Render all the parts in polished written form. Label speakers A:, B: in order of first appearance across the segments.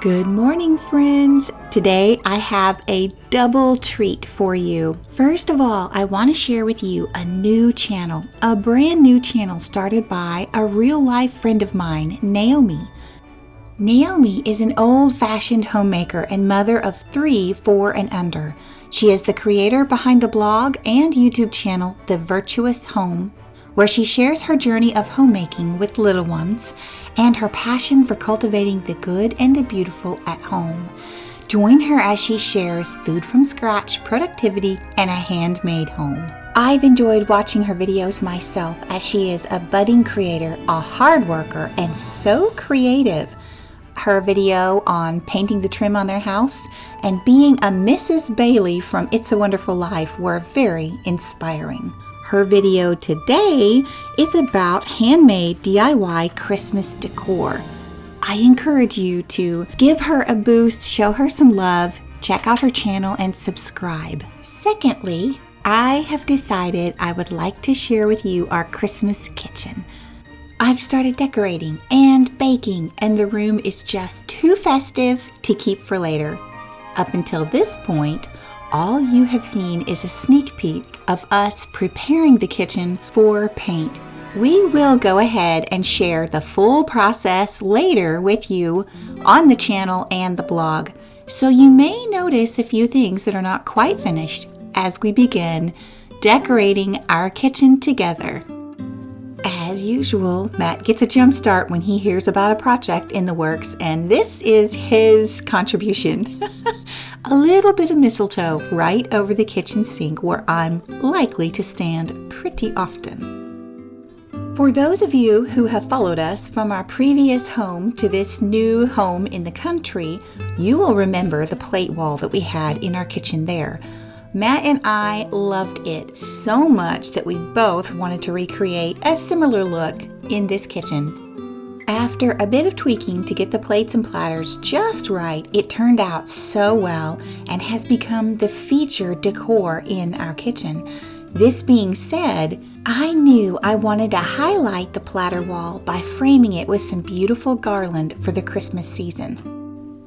A: Good morning, friends. Today I have a double treat for you. First of all, I want to share with you a new channel, a brand new channel started by a real-life friend of mine, Naomi. Naomi is an old-fashioned homemaker and mother of 3, 4, and under. She is the creator behind the blog and YouTube channel, The Virtuous Home, where she shares her journey of homemaking with little ones and her passion for cultivating the good and the beautiful at home. Join her as she shares food from scratch, productivity, and a handmade home. I've enjoyed watching her videos myself as she is a budding creator, a hard worker, and so creative. Her video on painting the trim on their house and being a Mrs. Bailey from It's a Wonderful Life were very inspiring. Her video today is about handmade DIY Christmas decor. I encourage you to give her a boost, show her some love, check out her channel, and subscribe. Secondly, I have decided I would like to share with you our Christmas kitchen. I've started decorating and baking, and the room is just too festive to keep for later. Up until this point, all you have seen is a sneak peek of us preparing the kitchen for paint. We will go ahead and share the full process later with you on the channel and the blog, so you may notice a few things that are not quite finished as we begin decorating our kitchen together. As usual, Matt gets a jump start when he hears about a project in the works, and this is his contribution. A little bit of mistletoe right over the kitchen sink where I'm likely to stand pretty often. For those of you who have followed us from our previous home to this new home in the country, you will remember the plate wall that we had in our kitchen there. Matt and I loved it so much that we both wanted to recreate a similar look in this kitchen. After a bit of tweaking to get the plates and platters just right, it turned out so well and has become the featured decor in our kitchen. This being said, I knew I wanted to highlight the platter wall by framing it with some beautiful garland for the Christmas season.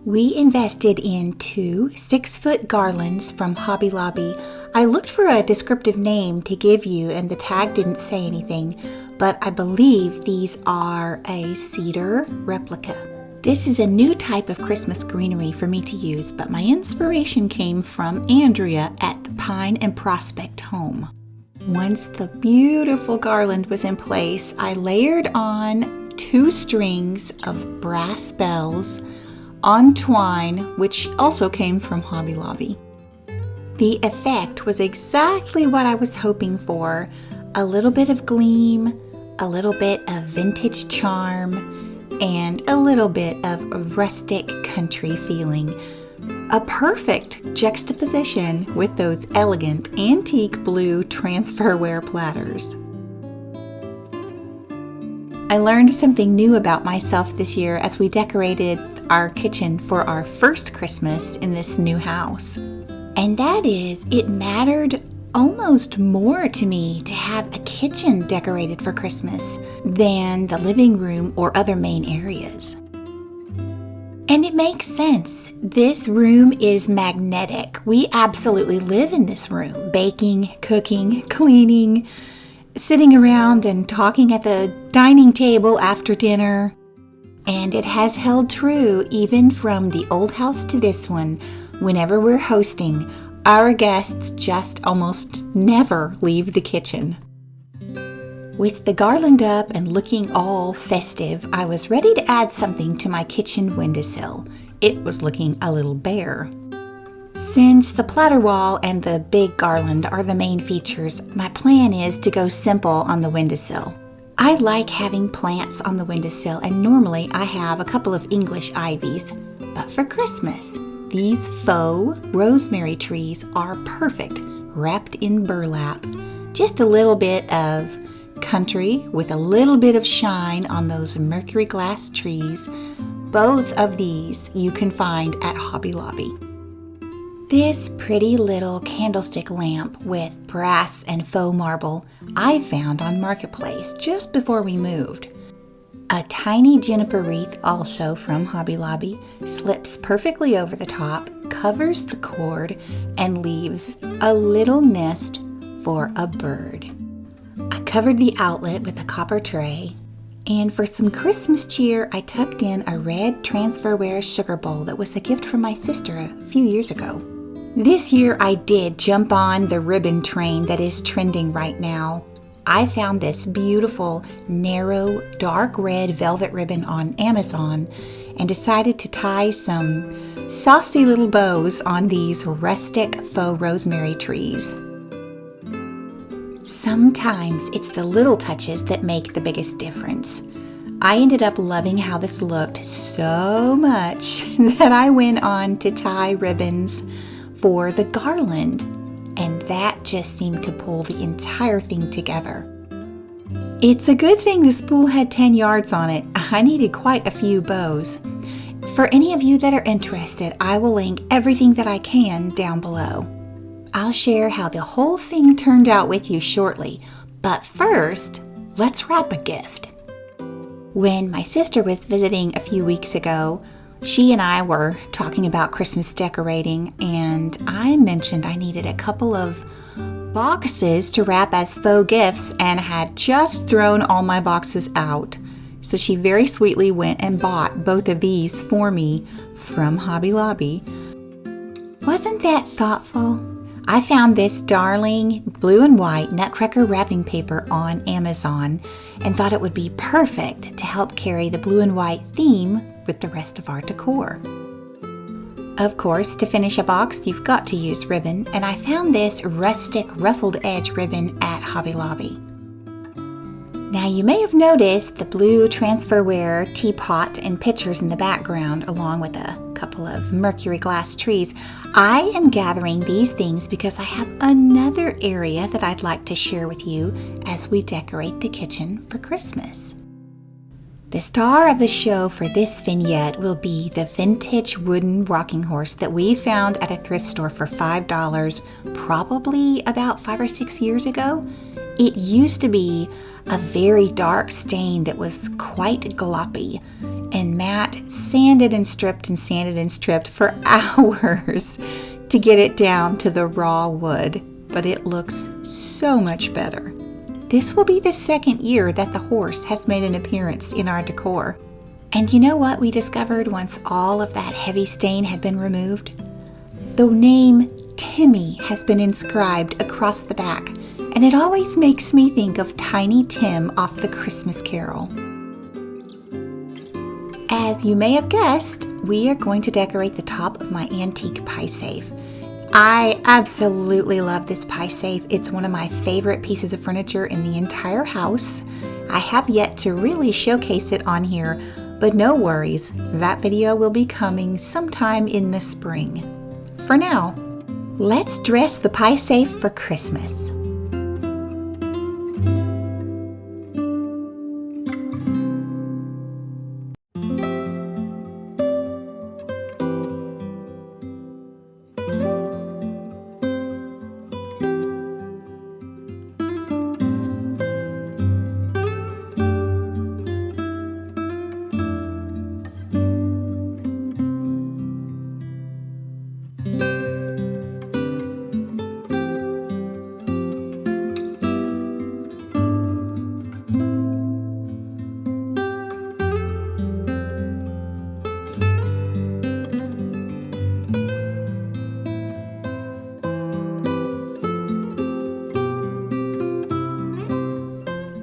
A: We invested in 2 6-foot garlands from Hobby Lobby. I looked for a descriptive name to give you and the tag didn't say anything, but I believe these are a cedar replica. This is a new type of Christmas greenery for me to use, but my inspiration came from Andrea at the Pine and Prospect home. Once the beautiful garland was in place, I layered on 2 strings of brass bells on twine, which also came from Hobby Lobby. The effect was exactly what I was hoping for. A little bit of gleam, a little bit of vintage charm, and a little bit of rustic country feeling. A perfect juxtaposition with those elegant antique blue transferware platters. I learned something new about myself this year as we decorated our kitchen for our first Christmas in this new house. And that is, it mattered almost more to me to have a kitchen decorated for Christmas than the living room or other main areas. And it makes sense. This room is magnetic. We absolutely live in this room, baking, cooking, cleaning, sitting around and talking at the dining table after dinner. And it has held true even from the old house to this one. Whenever we're hosting, our guests just almost never leave the kitchen. With the garland up and looking all festive, I was ready to add something to my kitchen windowsill. It was looking a little bare. Since the platter wall and the big garland are the main features, my plan is to go simple on the windowsill. I like having plants on the windowsill, and normally I have a couple of English ivies. But for Christmas, these faux rosemary trees are perfect, wrapped in burlap. Just a little bit of country with a little bit of shine on those mercury glass trees. Both of these you can find at Hobby Lobby. This pretty little candlestick lamp with brass and faux marble I found on Marketplace just before we moved. A tiny juniper wreath, also from Hobby Lobby, slips perfectly over the top, covers the cord, and leaves a little nest for a bird. I covered the outlet with a copper tray, and for some Christmas cheer, I tucked in a red transferware sugar bowl that was a gift from my sister a few years ago. This year, I did jump on the ribbon train that is trending right now. I found this beautiful, narrow, dark red velvet ribbon on Amazon and decided to tie some saucy little bows on these rustic faux rosemary trees. Sometimes it's the little touches that make the biggest difference. I ended up loving how this looked so much that I went on to tie ribbons for the garland, and that just seemed to pull the entire thing together. It's a good thing the spool had 10 yards on it. I needed quite a few bows. For any of you that are interested, I will link everything that I can down below. I'll share how the whole thing turned out with you shortly, but first, let's wrap a gift. When my sister was visiting a few weeks ago, she and I were talking about Christmas decorating, and I mentioned I needed a couple of boxes to wrap as faux gifts and had just thrown all my boxes out. So she very sweetly went and bought both of these for me from Hobby Lobby. Wasn't that thoughtful? I found this darling blue and white nutcracker wrapping paper on Amazon and thought it would be perfect to help carry the blue and white theme with the rest of our decor. Of course, to finish a box, you've got to use ribbon, and I found this rustic ruffled edge ribbon at Hobby Lobby. Now, you may have noticed the blue transferware teapot and pitchers in the background, along with a couple of mercury glass trees. I am gathering these things because I have another area that I'd like to share with you as we decorate the kitchen for Christmas. The star of the show for this vignette will be the vintage wooden rocking horse that we found at a thrift store for $5, probably about 5 or 6 years ago. It used to be a very dark stain that was quite gloppy, and Matt sanded and stripped for hours to get it down to the raw wood, but it looks so much better. This will be the second year that the horse has made an appearance in our decor. And you know what we discovered once all of that heavy stain had been removed? The name Timmy has been inscribed across the back, and it always makes me think of Tiny Tim off the Christmas Carol. As you may have guessed, we are going to decorate the top of my antique pie safe. I absolutely love this pie safe. It's one of my favorite pieces of furniture in the entire house. I have yet to really showcase it on here, but no worries, that video will be coming sometime in the spring. For now, let's dress the pie safe for Christmas.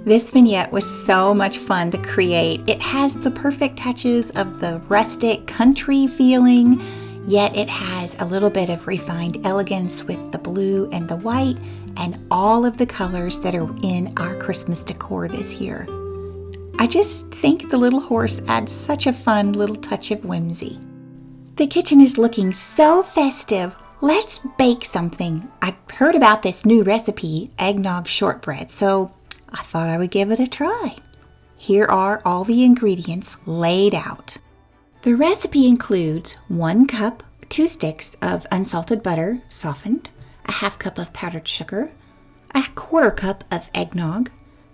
A: This vignette was so much fun to create. It has the perfect touches of the rustic country feeling, yet it has a little bit of refined elegance with the blue and the white and all of the colors that are in our Christmas decor this year. I just think the little horse adds such a fun little touch of whimsy. The kitchen is looking so festive. Let's bake something. I heard about this new recipe, eggnog shortbread, so I thought I would give it a try. Here are all the ingredients laid out. The recipe includes 1 cup, 2 sticks of unsalted butter, softened, a half cup of powdered sugar, a 1/4 cup of eggnog,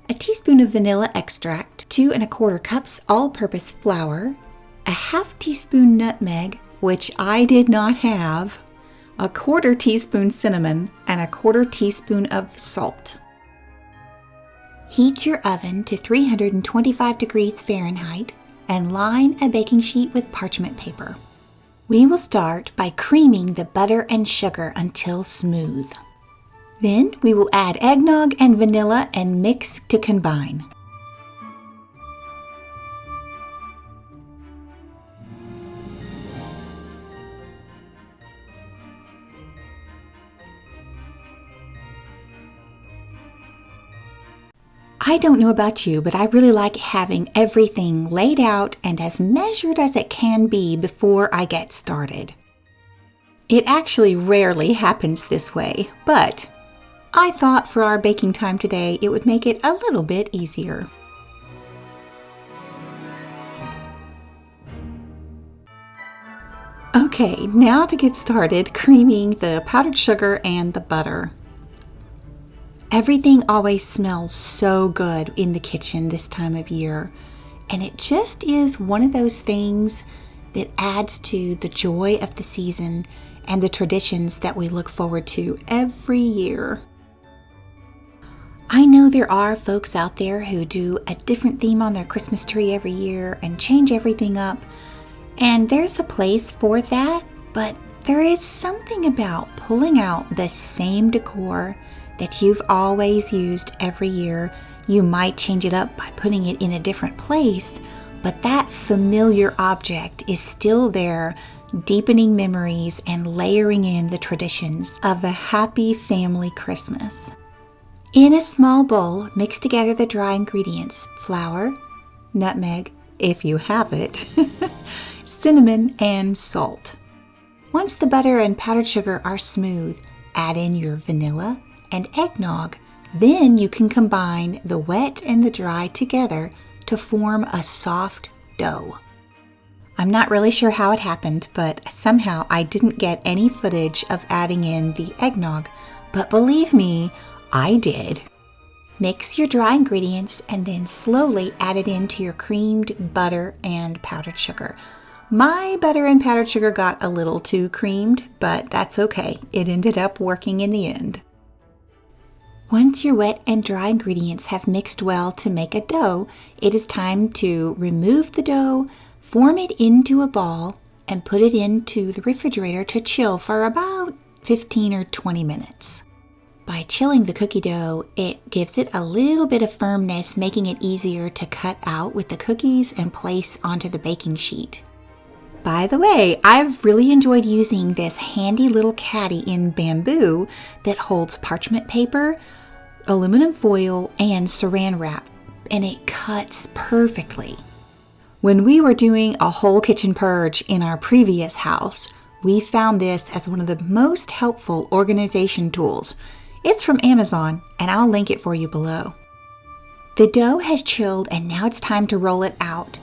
A: a teaspoon of vanilla extract, 2 1/4 cups all-purpose flour, a half teaspoon nutmeg, which I did not have, a 1/4 teaspoon cinnamon, and a 1/4 teaspoon of salt. Heat your oven to 325 degrees Fahrenheit and line a baking sheet with parchment paper. We will start by creaming the butter and sugar until smooth. Then we will add eggnog and vanilla and mix to combine. I don't know about you, but I really like having everything laid out and as measured as it can be before I get started. It actually rarely happens this way, but I thought for our baking time today it would make it a little bit easier. Okay, now to get started creaming the powdered sugar and the butter. Everything always smells so good in the kitchen this time of year, and it just is one of those things that adds to the joy of the season and the traditions that we look forward to every year. I know there are folks out there who do a different theme on their Christmas tree every year and change everything up, and there's a place for that, but there is something about pulling out the same decor that you've always used every year. You might change it up by putting it in a different place, but that familiar object is still there, deepening memories and layering in the traditions of a happy family Christmas. In a small bowl, mix together the dry ingredients: flour, nutmeg, if you have it, cinnamon, and salt. Once the butter and powdered sugar are smooth, add in your vanilla and eggnog. Then you can combine the wet and the dry together to form a soft dough. I'm not really sure how it happened, but somehow I didn't get any footage of adding in the eggnog, but believe me, I did. Mix your dry ingredients and then slowly add it into your creamed butter and powdered sugar. My butter and powdered sugar got a little too creamed, but that's okay. It ended up working in the end. Once your wet and dry ingredients have mixed well to make a dough, it is time to remove the dough, form it into a ball, and put it into the refrigerator to chill for about 15 or 20 minutes. By chilling the cookie dough, it gives it a little bit of firmness, making it easier to cut out with the cookies and place onto the baking sheet. By the way, I've really enjoyed using this handy little caddy in bamboo that holds parchment paper, aluminum foil, and saran wrap, and it cuts perfectly. When we were doing a whole kitchen purge in our previous house, we found this as one of the most helpful organization tools. It's from Amazon, and I'll link it for you below. The dough has chilled, and now it's time to roll it out.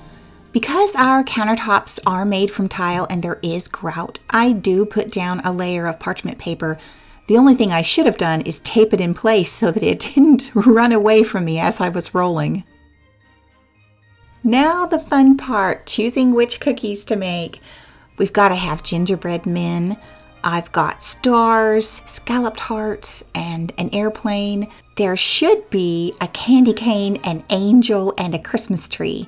A: Because our countertops are made from tile and there is grout, I do put down a layer of parchment paper. The only thing I should have done is tape it in place so that it didn't run away from me as I was rolling. Now the fun part, choosing which cookies to make. We've got to have gingerbread men. I've got stars, scalloped hearts, and an airplane. There should be a candy cane, an angel, and a Christmas tree.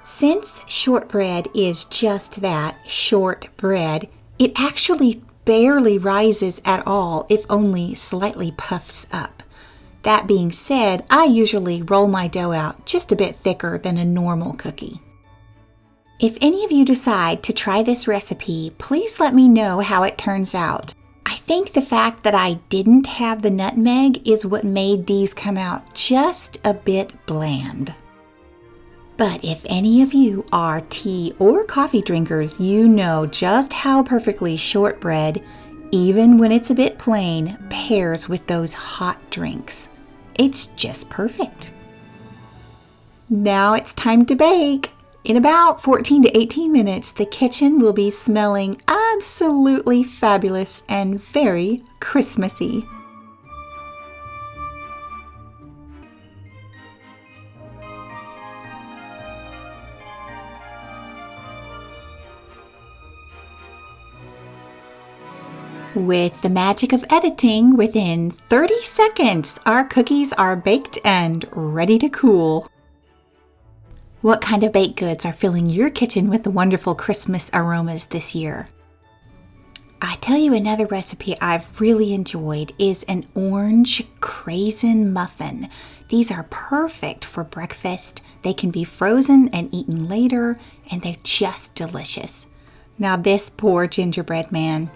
A: Since shortbread is just that, shortbread, it actually barely rises at all, if only slightly puffs up. That being said, I usually roll my dough out just a bit thicker than a normal cookie. If any of you decide to try this recipe, please let me know how it turns out. I think the fact that I didn't have the nutmeg is what made these come out just a bit bland. But if any of you are tea or coffee drinkers, you know just how perfectly shortbread, even when it's a bit plain, pairs with those hot drinks. It's just perfect. Now it's time to bake. In about 14 to 18 minutes, the kitchen will be smelling absolutely fabulous and very Christmassy. With the magic of editing, within 30 seconds, our cookies are baked and ready to cool. What kind of baked goods are filling your kitchen with the wonderful Christmas aromas this year? I tell you, another recipe I've really enjoyed is an orange craisin muffin. These are perfect for breakfast. They can be frozen and eaten later, and they're just delicious. Now this poor gingerbread man,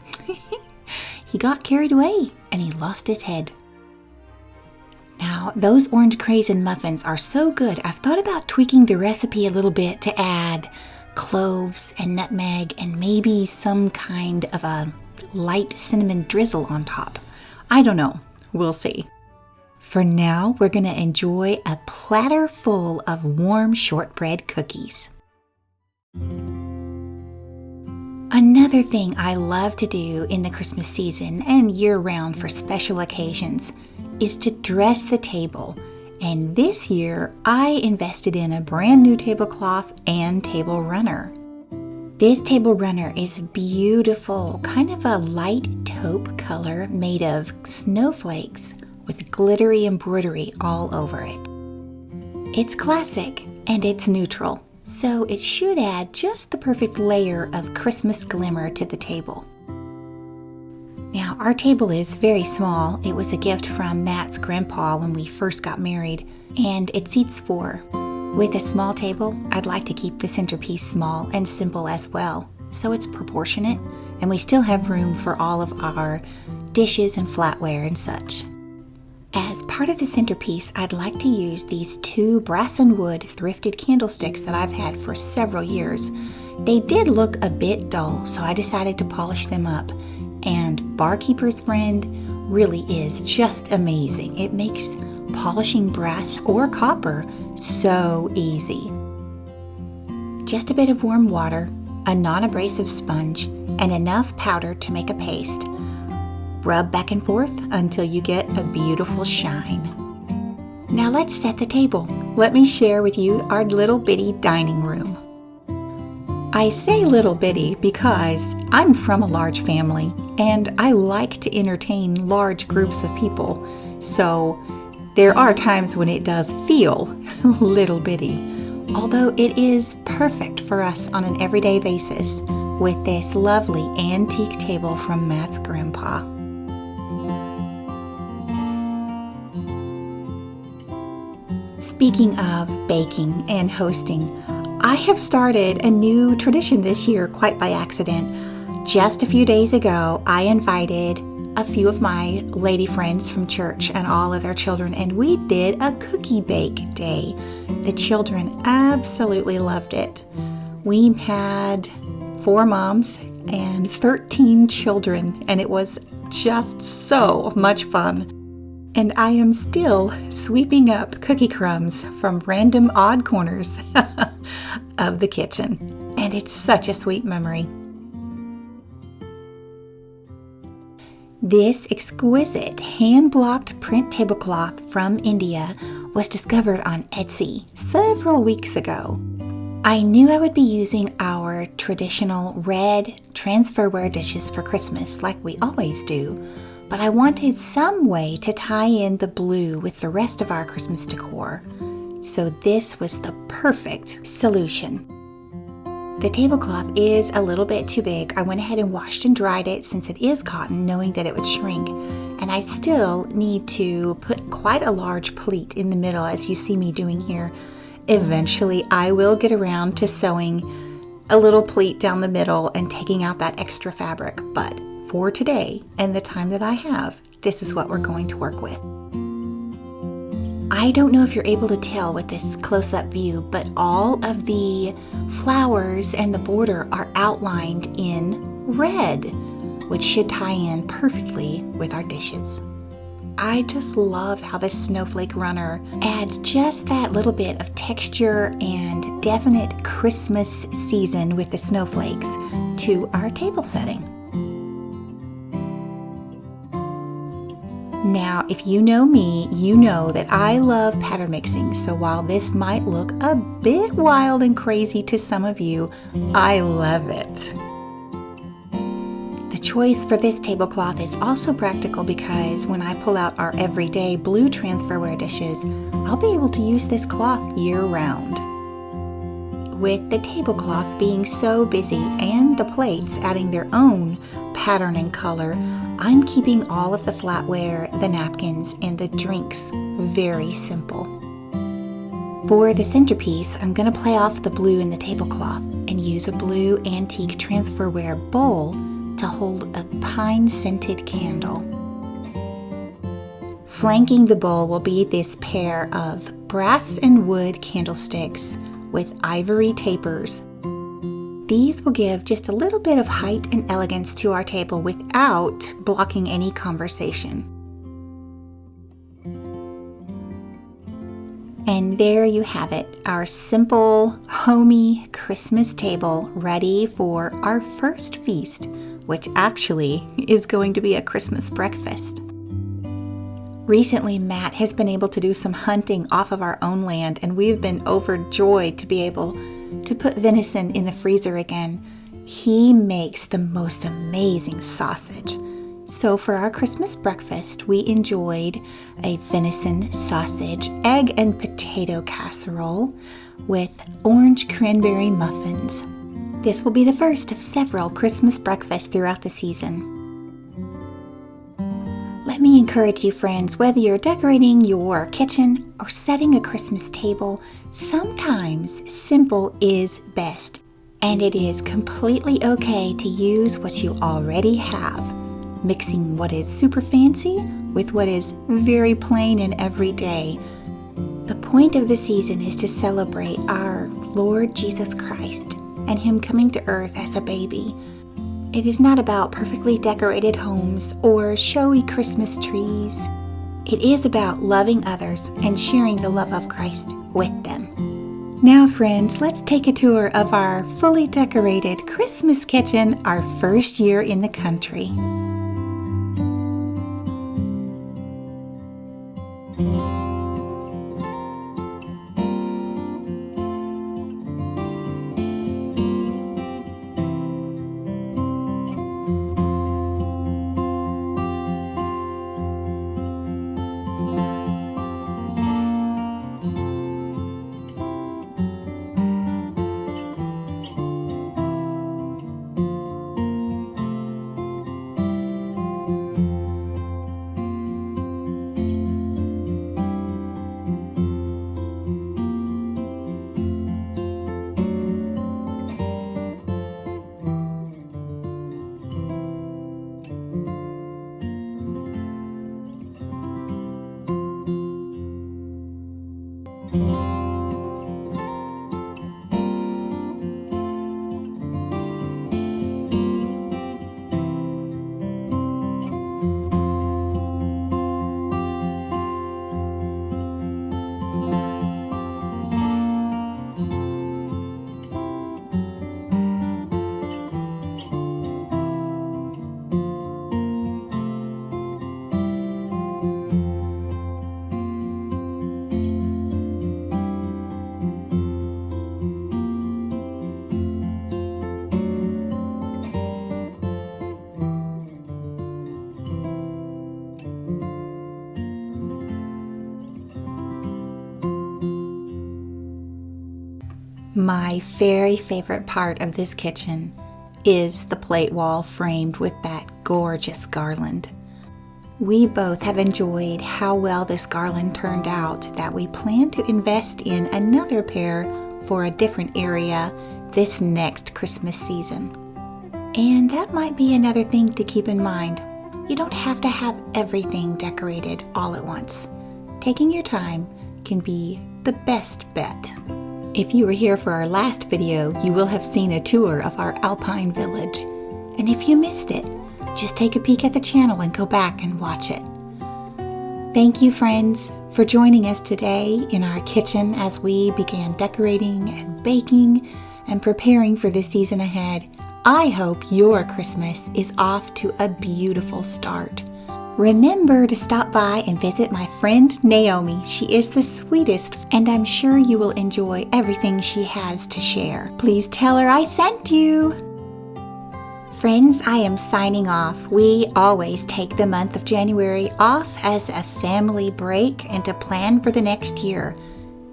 A: he got carried away and he lost his head. Now, those orange craisin muffins are so good, I've thought about tweaking the recipe a little bit to add cloves and nutmeg and maybe some kind of a light cinnamon drizzle on top. I don't know. We'll see. For now, we're going to enjoy a platter full of warm shortbread cookies. Another thing I love to do in the Christmas season and year-round for special occasions is to dress the table. And this year, I invested in a brand new tablecloth and table runner. This table runner is beautiful, kind of a light taupe color made of snowflakes with glittery embroidery all over it. It's classic and it's neutral, so it should add just the perfect layer of Christmas glimmer to the table. Now, our table is very small. It was a gift from Matt's grandpa when we first got married, and it seats 4. With a small table, I'd like to keep the centerpiece small and simple as well, so it's proportionate, and we still have room for all of our dishes and flatware and such. As part of the centerpiece, I'd like to use these 2 brass and wood thrifted candlesticks that I've had for several years. They did look a bit dull, so I decided to polish them up. And Barkeeper's Friend really is just amazing. It makes polishing brass or copper so easy. Just a bit of warm water, a non-abrasive sponge, and enough powder to make a paste. Rub back and forth until you get a beautiful shine. Now let's set the table. Let me share with you our little bitty dining room. I say little bitty because I'm from a large family and I like to entertain large groups of people. So there are times when it does feel little bitty, although it is perfect for us on an everyday basis with this lovely antique table from Matt's grandpa. Speaking of baking and hosting, I have started a new tradition this year quite by accident. Just a few days ago, I invited a few of my lady friends from church and all of their children, and we did a cookie bake day. The children absolutely loved it. We had 4 moms and 13 children, and it was just so much fun. And I am still sweeping up cookie crumbs from random odd corners of the kitchen. And it's such a sweet memory. This exquisite hand-blocked print tablecloth from India was discovered on Etsy several weeks ago. I knew I would be using our traditional red transferware dishes for Christmas like we always do, but I wanted some way to tie in the blue with the rest of our Christmas decor, so this was the perfect solution. The tablecloth is a little bit too big. I went ahead and washed and dried it since it is cotton, knowing that it would shrink, and I still need to put quite a large pleat in the middle as you see me doing here. Eventually, I will get around to sewing a little pleat down the middle and taking out that extra fabric, but for today and the time that I have, this is what we're going to work with. I don't know if you're able to tell with this close-up view, but all of the flowers and the border are outlined in red, which should tie in perfectly with our dishes. I just love how this snowflake runner adds just that little bit of texture and definite Christmas season with the snowflakes to our table setting. Now, if you know me, you know that I love pattern mixing, so while this might look a bit wild and crazy to some of you, I love it. The choice for this tablecloth is also practical because when I pull out our everyday blue transferware dishes, I'll be able to use this cloth year-round. With the tablecloth being so busy and the plates adding their own pattern and color, I'm keeping all of the flatware, the napkins, and the drinks very simple. For the centerpiece, I'm going to play off the blue in the tablecloth and use a blue antique transferware bowl to hold a pine-scented candle. Flanking the bowl will be this pair of brass and wood candlesticks with ivory tapers. These will give just a little bit of height and elegance to our table without blocking any conversation. And there you have it, our simple, homey Christmas table ready for our first feast, which actually is going to be a Christmas breakfast. Recently, Matt has been able to do some hunting off of our own land, and we've been overjoyed to be able to put venison in the freezer again. He makes the most amazing sausage. So for our Christmas breakfast, we enjoyed a venison sausage, egg and potato casserole with orange cranberry muffins. This will be the first of several Christmas breakfasts throughout the season. Let me encourage you, friends, whether you're decorating your kitchen or setting a Christmas table, sometimes simple is best, and it is completely okay to use what you already have, mixing what is super fancy with what is very plain and everyday. The point of the season is to celebrate our Lord Jesus Christ and Him coming to earth as a baby. It is not about perfectly decorated homes or showy Christmas trees. It is about loving others and sharing the love of Christ with them. Now, friends, let's take a tour of our fully decorated Christmas kitchen, our first year in the country. My very favorite part of this kitchen is the plate wall framed with that gorgeous garland. We both have enjoyed how well this garland turned out that we plan to invest in another pair for a different area this next Christmas season. And that might be another thing to keep in mind. You don't have to have everything decorated all at once. Taking your time can be the best bet. If you were here for our last video, you will have seen a tour of our Alpine village. And if you missed it, just take a peek at the channel and go back and watch it. Thank you, friends, for joining us today in our kitchen as we began decorating and baking and preparing for the season ahead. I hope your Christmas is off to a beautiful start. Remember to stop by and visit my friend Naomi. She is the sweetest, and I'm sure you will enjoy everything she has to share. Please tell her I sent you. friends, I am signing off. We always take the month of January off as a family break and to plan for the next year.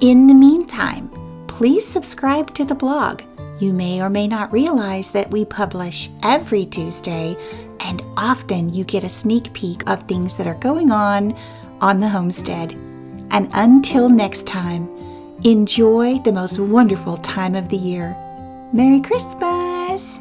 A: In the meantime, please subscribe to the blog. You may or may not realize that we publish every Tuesday, and often you get a sneak peek of things that are going on the homestead. And until next time, enjoy the most wonderful time of the year. Merry Christmas!